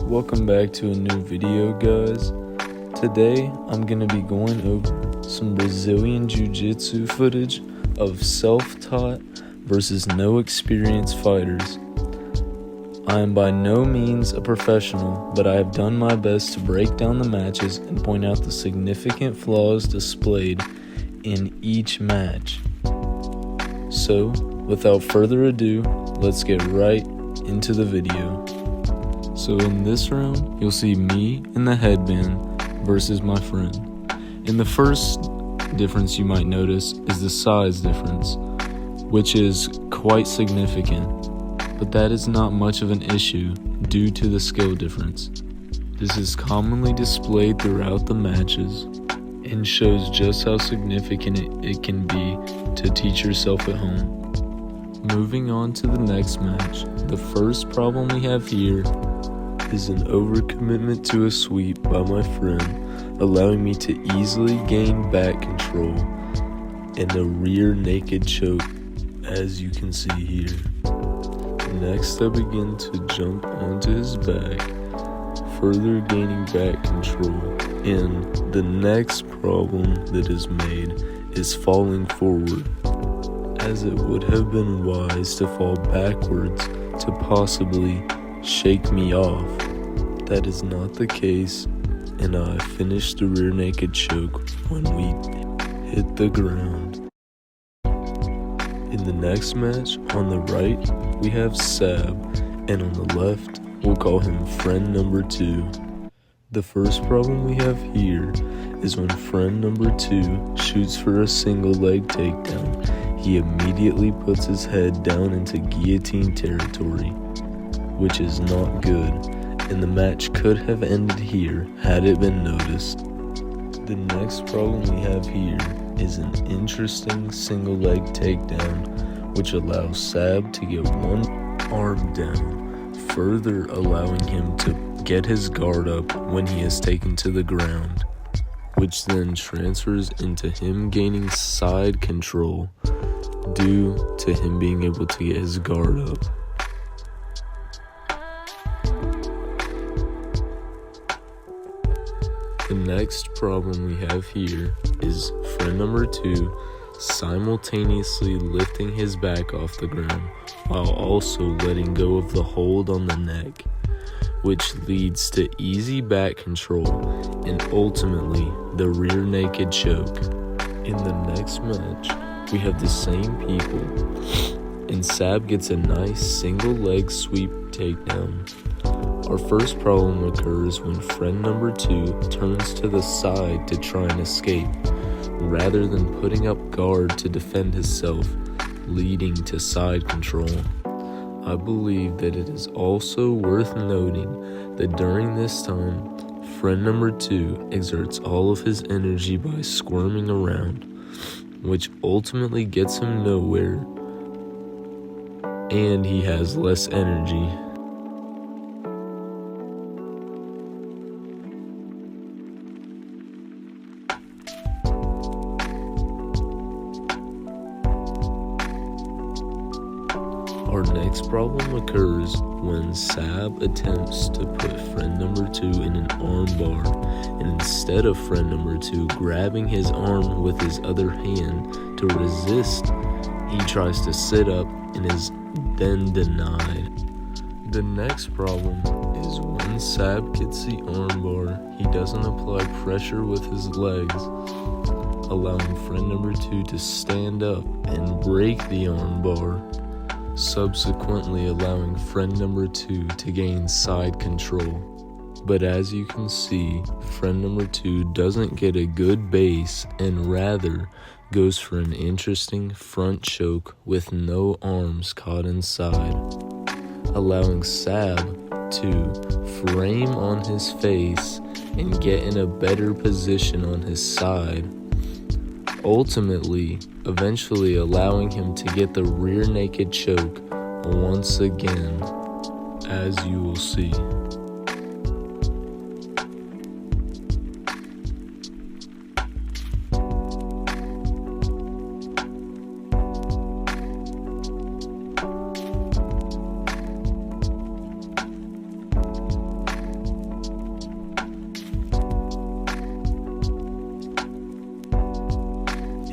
Welcome back to a new video, guys. Today I'm going to be going over some Brazilian Jiu-Jitsu footage of self-taught versus no experienced fighters. I am by no means a professional, but I have done my best to break down the matches and point out the significant flaws displayed in each match. So, without further ado, let's get right into the video. So in this round, you'll see me in the headband versus my friend. And the first difference you might notice is the size difference, which is quite significant, but that is not much of an issue due to the skill difference. This is commonly displayed throughout the matches and shows just how significant it can be to teach yourself at home. Moving on to the next match, the first problem we have here is an overcommitment to a sweep by my friend, allowing me to easily gain back control and a rear naked choke, as you can see here. Next, I begin to jump onto his back, further gaining back control, and the next problem that is made is falling forward, as it would have been wise to fall backwards to possibly shake me off. That is not the case, and I finished the rear naked choke when we hit the ground. In the next match, on the right, we have Sab, and on the left, we'll call him friend number 2. The first problem we have here is when friend number 2 shoots for a single leg takedown, he immediately puts his head down into guillotine territory, which is not good, and the match could have ended here had it been noticed. The next problem we have here is an interesting single leg takedown, which allows Sab to get one arm down, further allowing him to get his guard up when he is taken to the ground, which then transfers into him gaining side control due to him being able to get his guard up. The next problem we have here is friend number 2 simultaneously lifting his back off the ground while also letting go of the hold on the neck, which leads to easy back control and ultimately the rear naked choke. In the next match, we have the same people, and Sab gets a nice single leg sweep takedown. Our first problem occurs when friend number 2 turns to the side to try and escape, rather than putting up guard to defend himself, leading to side control. I believe that it is also worth noting that during this time, friend number 2 exerts all of his energy by squirming around, which ultimately gets him nowhere, and he has less energy. Our next problem occurs when Sab attempts to put friend number 2 in an arm bar, and instead of friend number 2 grabbing his arm with his other hand to resist, he tries to sit up and is then denied. The next problem is when Sab gets the arm bar, he doesn't apply pressure with his legs, allowing friend number 2 to stand up and break the arm bar, subsequently allowing friend number 2 to gain side control. But as you can see, friend number 2 doesn't get a good base and rather goes for an interesting front choke with no arms caught inside, allowing Sab to frame on his face and get in a better position on his side, ultimately eventually allowing him to get the rear naked choke once again, as you will see.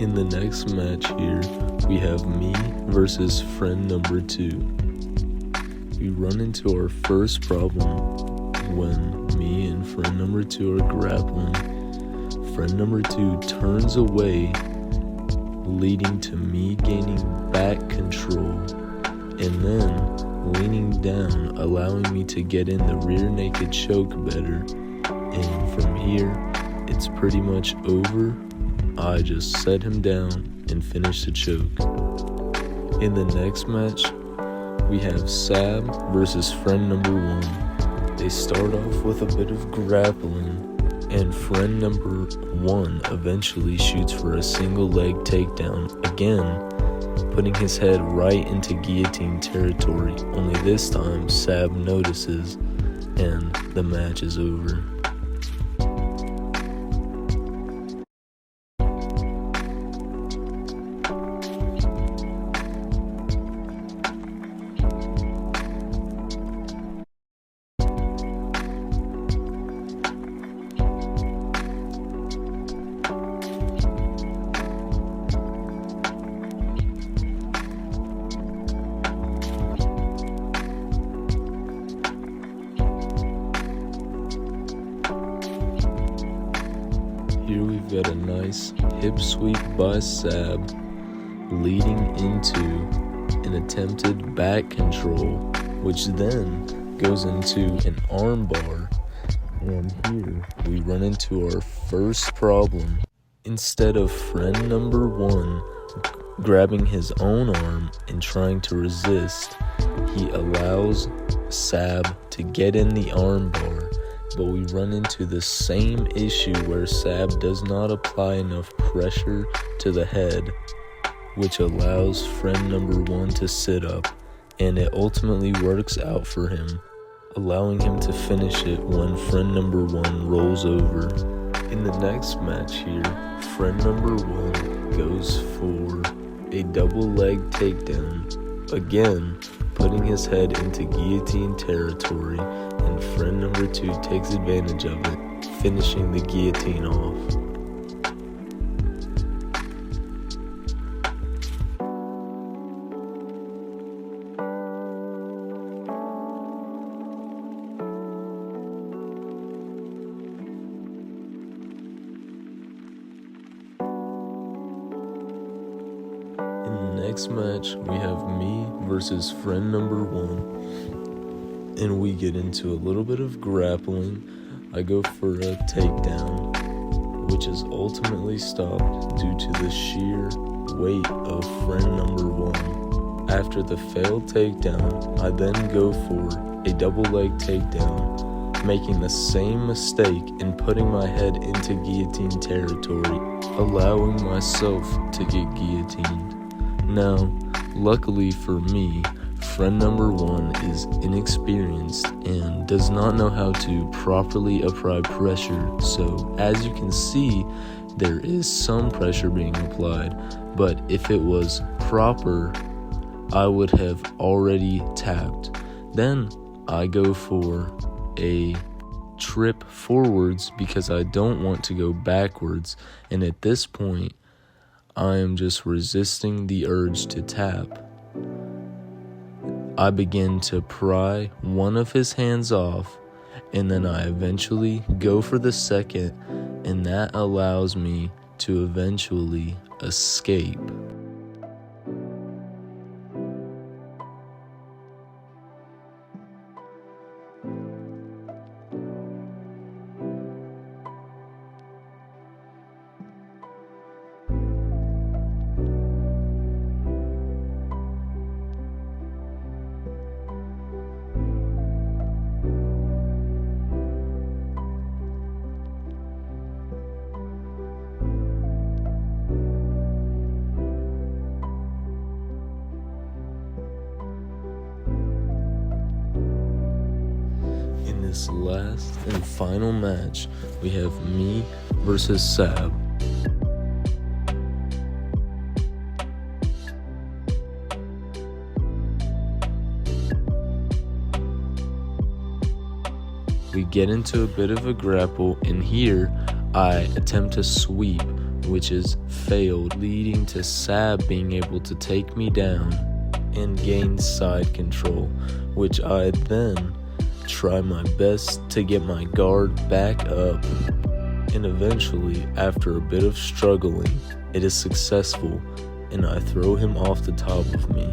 In the next match here, we have me versus friend number 2. We run into our first problem when me and friend number 2 are grappling. Friend number 2 turns away, leading to me gaining back control, and then leaning down, allowing me to get in the rear naked choke better. And from here, it's pretty much over. I just set him down and finish the choke. In the next match, we have Sab versus friend number 1. They start off with a bit of grappling, and friend number 1 eventually shoots for a single leg takedown, again putting his head right into guillotine territory. Only this time Sab notices, and the match is over. Here we've got a nice hip sweep by Sab, leading into an attempted back control, which then goes into an arm bar. And here we run into our first problem. Instead of friend number 1 grabbing his own arm and trying to resist, he allows Sab to get in the arm bar. But we run into the same issue where Sab does not apply enough pressure to the head, which allows friend number 1 to sit up, and it ultimately works out for him, allowing him to finish it when friend number 1 rolls over. In the next match here, friend number 1 goes for a double leg takedown, again putting his head into guillotine territory, and friend number 2 takes advantage of it, finishing the guillotine off. In the next match, we have me versus friend number 1, and we get into a little bit of grappling. I go for a takedown, which is ultimately stopped due to the sheer weight of friend number 1. After the failed takedown, I then go for a double leg takedown, making the same mistake and putting my head into guillotine territory, allowing myself to get guillotined. Now, luckily for me, friend number 1 is inexperienced and does not know how to properly apply pressure, so as you can see, there is some pressure being applied, but if it was proper, I would have already tapped. Then I go for a trip forwards because I don't want to go backwards, and at this point, I am just resisting the urge to tap. I begin to pry one of his hands off, and then I eventually go for the second, and that allows me to eventually escape. In this last and final match, we have me versus Sab. We get into a bit of a grapple, and here I attempt to sweep which is failed, leading to Sab being able to take me down and gain side control, which I then try my best to get my guard back up, and eventually, after a bit of struggling, it is successful and I throw him off the top of me.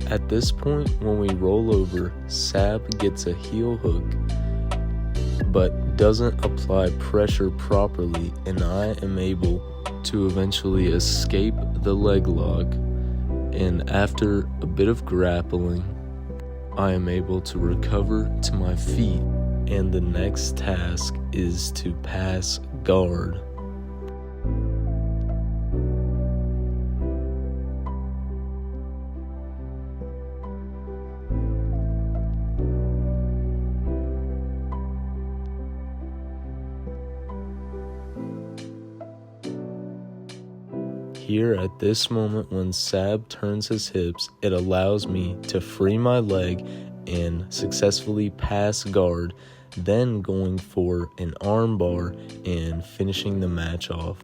At this point, when we roll over, Sab gets a heel hook but doesn't apply pressure properly, and I am able to eventually escape the leg lock, and after a bit of grappling, I am able to recover to my feet, and the next task is to pass guard. Here at this moment, when Sab turns his hips, it allows me to free my leg and successfully pass guard, then going for an arm bar and finishing the match off.